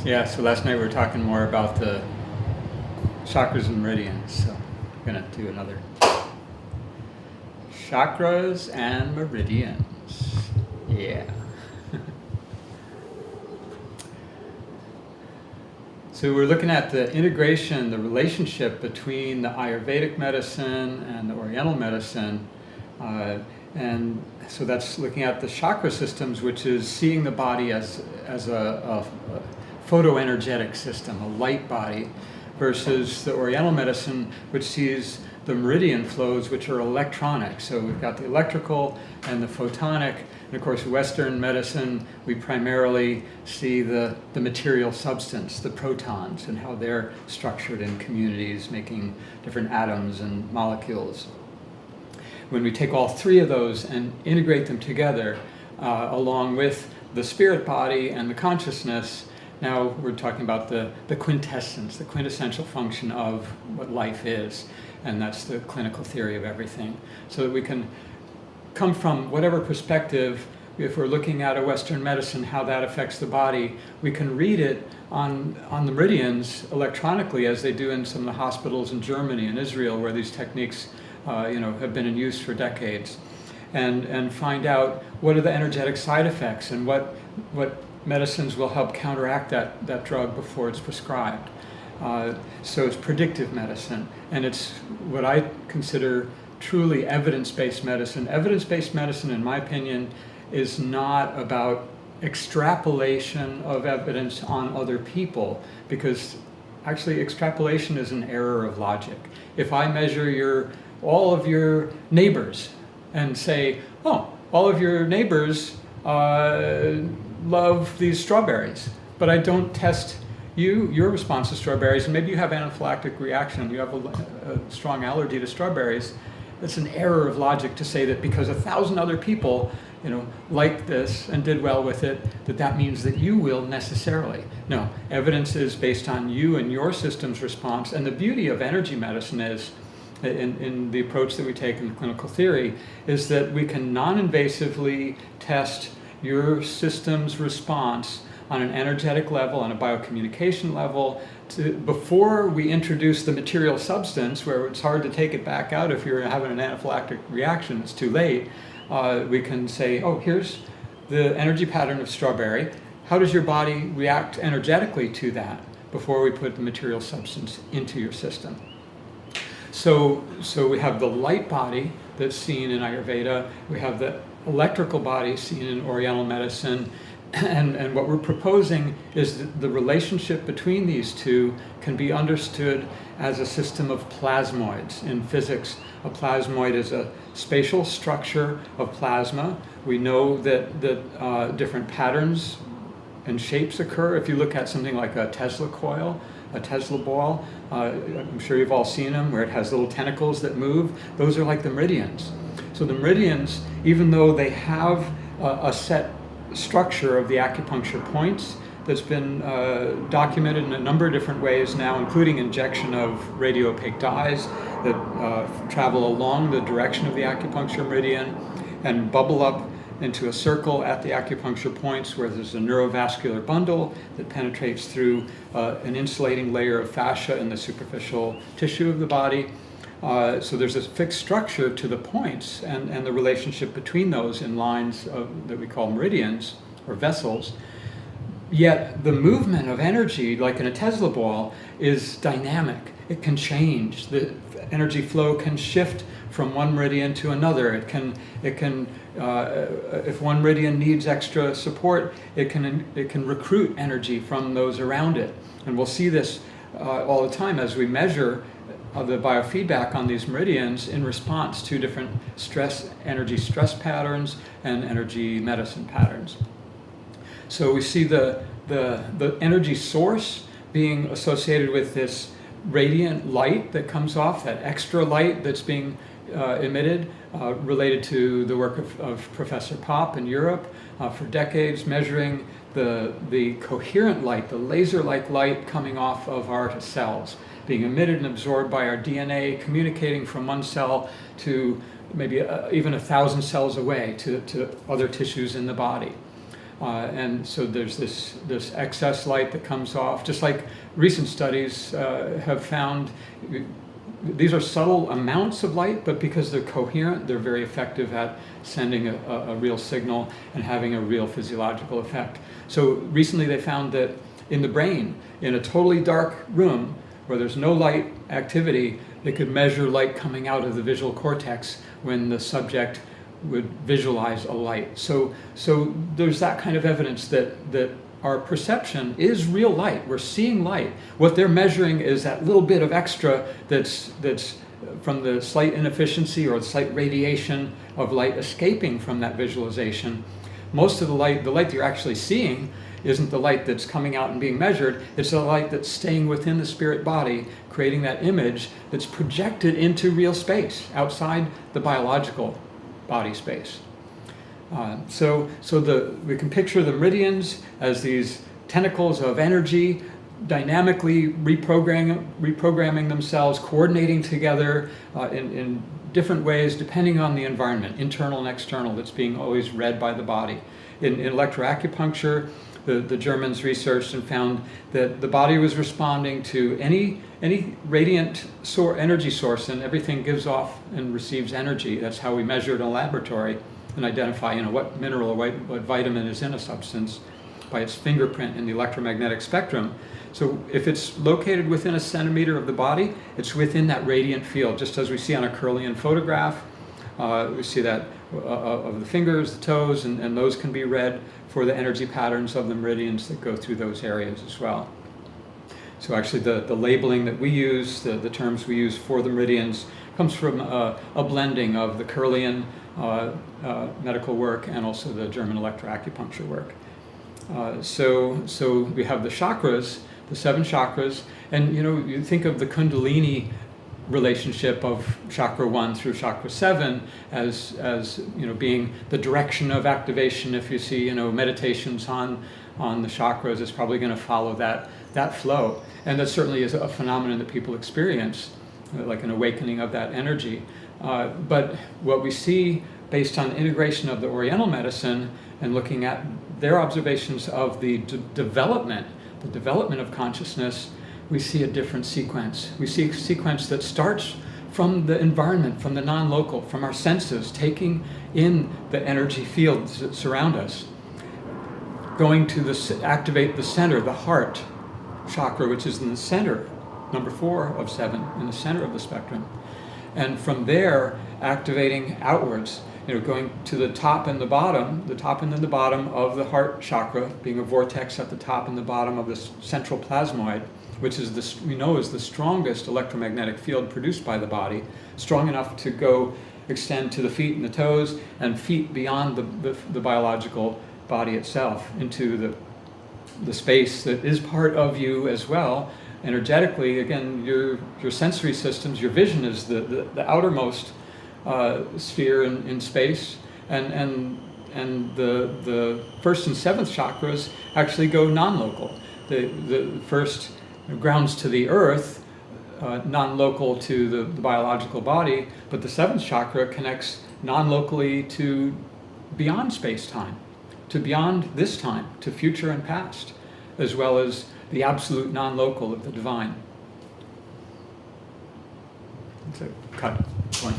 Yeah, so last night we were talking more about the chakras and meridians, so I'm going to do another. Chakras and meridians. Yeah. So we're looking at the integration, the relationship between the Ayurvedic medicine and the Oriental medicine. And so that's looking at the chakra systems, which is seeing the body as a photoenergetic system, a light body, versus the Oriental medicine, which sees the meridian flows, which are electronic. So we've got the electrical and the photonic. And of course, Western medicine, we primarily see the material substance, the protons, and how they're structured in communities, making different atoms and molecules. When we take all three of those and integrate them together, along with the spirit body and the consciousness, now we're talking about the quintessence, the quintessential function of what life is. And that's the clinical theory of everything. So that we can come from whatever perspective, if we're looking at a Western medicine, how that affects the body, we can read it on the meridians electronically, as they do in some of the hospitals in Germany and Israel, where these techniques have been in use for decades, and find out what are the energetic side effects and what medicines will help counteract that drug before it's prescribed. So it's predictive medicine, and it's what I consider truly evidence-based medicine. Evidence-based medicine, in my opinion, is not about extrapolation of evidence on other people, because actually extrapolation is an error of logic. If I measure all of your neighbors and say, oh, all of your neighbors love these strawberries, but I don't test your response to strawberries, and maybe you have anaphylactic reaction, you have a strong allergy to strawberries, it's an error of logic to say that because 1,000 other people liked this and did well with it, that means that you will necessarily. No, evidence is based on you and your system's response. And the beauty of energy medicine is, in the approach that we take in clinical theory, is that we can non-invasively test your system's response on an energetic level, on a biocommunication level, before we introduce the material substance, where it's hard to take it back out if you're having an anaphylactic reaction, it's too late. We can say, oh, here's the energy pattern of strawberry. How does your body react energetically to that before we put the material substance into your system? So we have the light body that's seen in Ayurveda, we have the electrical body seen in Oriental medicine, and what we're proposing is that the relationship between these two can be understood as a system of plasmoids. In physics, a plasmoid is a spatial structure of plasma. We know that different patterns and shapes occur. If you look at something like a Tesla coil, a Tesla ball, I'm sure you've all seen them, where it has little tentacles that move. Those are like the meridians. So the meridians, even though they have a set structure of the acupuncture points that's been documented in a number of different ways now, including injection of radiopaque dyes that travel along the direction of the acupuncture meridian and bubble up into a circle at the acupuncture points, where there's a neurovascular bundle that penetrates through an insulating layer of fascia in the superficial tissue of the body. So there's a fixed structure to the points and the relationship between those in lines that we call meridians or vessels. Yet the movement of energy, like in a Tesla ball, is dynamic. It can change. The energy flow can shift from one meridian to another. It can if one meridian needs extra support, it can recruit energy from those around it. And we'll see this all the time as we measure the biofeedback on these meridians in response to different energy stress patterns and energy medicine patterns. So we see the energy source being associated with this radiant light that comes off, that extra light that's being emitted, related to the work of Professor Popp in Europe for decades, measuring the coherent light, the laser-like light coming off of our cells, being emitted and absorbed by our DNA, communicating from one cell to maybe even 1,000 cells away to other tissues in the body. And so there's this excess light that comes off, just like recent studies have found. These are subtle amounts of light, but because they're coherent, they're very effective at sending a real signal and having a real physiological effect. So recently they found that in the brain, in a totally dark room where there's no light activity, they could measure light coming out of the visual cortex when the subject would visualize a light. So there's that kind of evidence that our perception is real light. We're seeing light. What they're measuring is that little bit of extra that's from the slight inefficiency or the slight radiation of light escaping from that visualization. Most of the light that you're actually seeing isn't the light that's coming out and being measured. It's the light that's staying within the spirit body, creating that image that's projected into real space, outside the biological body space. We can picture the meridians as these tentacles of energy dynamically reprogramming themselves, coordinating together in different ways depending on the environment, internal and external, that's being always read by the body. In electroacupuncture, the Germans researched and found that the body was responding to any radiant energy source, and everything gives off and receives energy. That's how we measure it in a laboratory and identify, what mineral or what vitamin is in a substance by its fingerprint in the electromagnetic spectrum. So if it's located within a centimeter of the body, it's within that radiant field, just as we see on a Kirlian photograph. We see that of the fingers, the toes, and those can be read for the energy patterns of the meridians that go through those areas as well. So actually the labeling that we use, the terms we use for the meridians, comes from a blending of the Kirlian medical work and also the German electroacupuncture work. So we have the chakras, the 7 chakras, and you think of the Kundalini relationship of chakra 1 through chakra 7 as being the direction of activation. If you see meditations on the chakras, it's probably going to follow that flow, and that certainly is a phenomenon that people experience, like an awakening of that energy. But what we see based on integration of the Oriental medicine and looking at their observations of the development of consciousness, we see a different sequence. We see a sequence that starts from the environment, from the non-local, from our senses, taking in the energy fields that surround us, going to activate the center, the heart chakra, which is in the center, number 4 of 7, in the center of the spectrum. And from there, activating outwards, going to the top and the bottom and the bottom of the heart chakra, being a vortex at the top and the bottom of the central plasmoid, which is is the strongest electromagnetic field produced by the body, strong enough to extend to the feet and the toes, and feet beyond the biological body itself, into the space that is part of you as well. Energetically, again, your sensory systems, your vision is the outermost sphere in space, and the 1st and 7th chakras actually go non-local. The first grounds to the earth, non-local to the biological body, but the 7th chakra connects non-locally to beyond space-time, to beyond this time, to future and past, as well as the absolute non-local of the divine. It's a cut point.